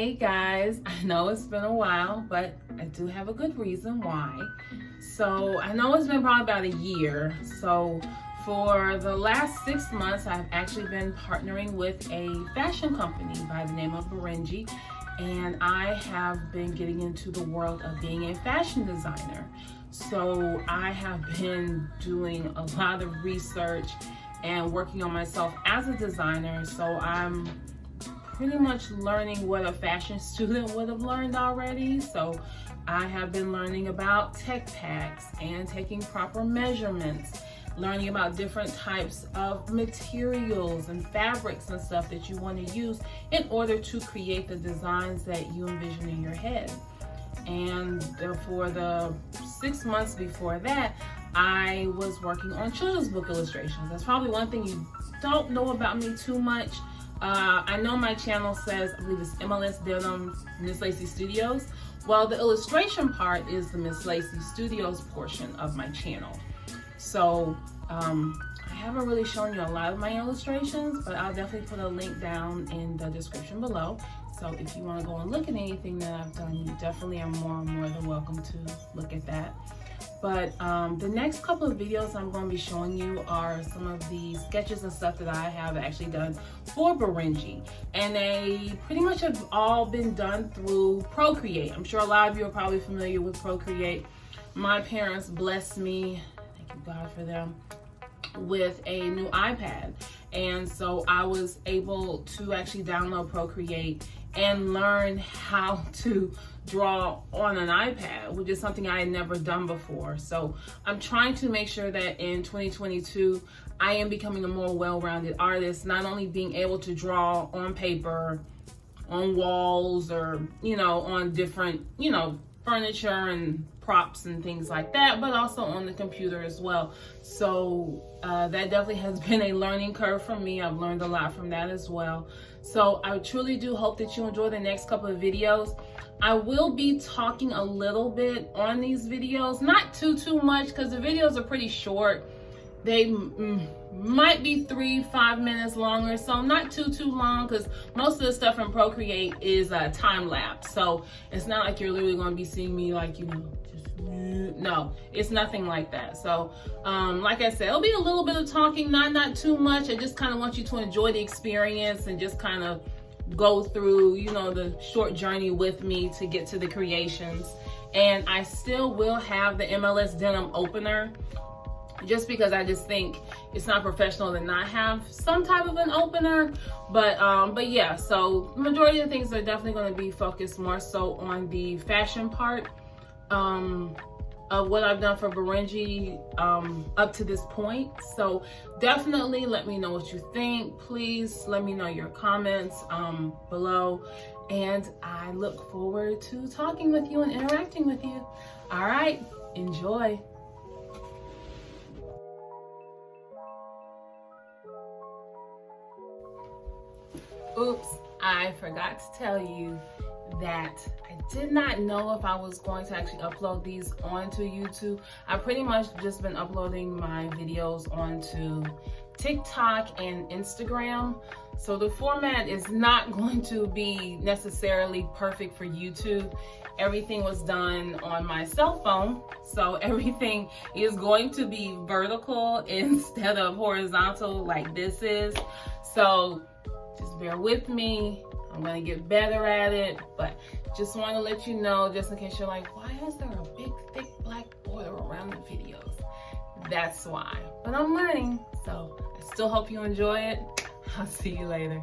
Hey guys, I know it's been a while, but I do have a good reason why. So I know it's been probably about a year. So for the last 6 months, I've actually been partnering with a fashion company by the name of Berenji, and I have been getting into the world of being a fashion designer. So I have been doing a lot of research and working on myself as a designer. So I'm pretty much learning what a fashion student would have learned already. So I have been learning about tech packs and taking proper measurements, learning about different types of materials and fabrics and stuff that you want to use in order to create the designs that you envision in your head. And for the 6 months before that, I was working on children's book illustrations. That's probably one thing you don't know about me too much. I know my channel says, I believe it's MLS Denim Miss Lacey Studios. Well, the illustration part is the Miss Lacey Studios portion of my channel. So I haven't really shown you a lot of my illustrations, but I'll definitely put a link down in the description below. So if you want to go and look at anything that I've done, you definitely are more than welcome to look at that. But the next couple of videos I'm going to be showing you are some of the sketches and stuff that I have actually done for Berenji. And they pretty much have all been done through Procreate. I'm sure a lot of you are probably familiar with Procreate. My parents blessed me, thank you God for them, with a new iPad. And so I was able to actually download Procreate and learn how to draw on an iPad, which is something I had never done before. So I'm trying to make sure that in 2022, I am becoming a more well-rounded artist, not only being able to draw on paper, on walls, or, on different, furniture and props and things like that, but also on the computer as well. So that definitely has been a learning curve for me. I've learned a lot from that as well. So I truly do hope that you enjoy the next couple of videos. I will be talking a little bit on these videos, not too much, because the videos are pretty short. They might be 3-5 minutes longer, so not too long, because most of the stuff in Procreate is time lapse. So it's not like you're literally going to be seeing me like, no, it's nothing like that. So like I said, it'll be a little bit of talking, not too much. I just kind of want you to enjoy the experience and just kind of go through, the short journey with me to get to the creations. And I still will have the MLS denim opener, just because I just think it's not professional to not have some type of an opener. But yeah, so the majority of the things are definitely going to be focused more so on the fashion part of what I've done for Berenji up to this point. So definitely let me know what you think. Please let me know your comments below, and I look forward to talking with you and interacting with you. All right, enjoy. Oops, I forgot to tell you that I did not know if I was going to actually upload these onto YouTube. I pretty much just been uploading my videos onto TikTok and Instagram. So the format is not going to be necessarily perfect for YouTube. Everything was done on my cell phone, so everything is going to be vertical instead of horizontal like this is. So just bear with me. I'm gonna get better at it, but just want to let you know, just in case you're like, why is there a big thick black border around the videos? That's why. But I'm learning, so I still hope you enjoy it. I'll see you later.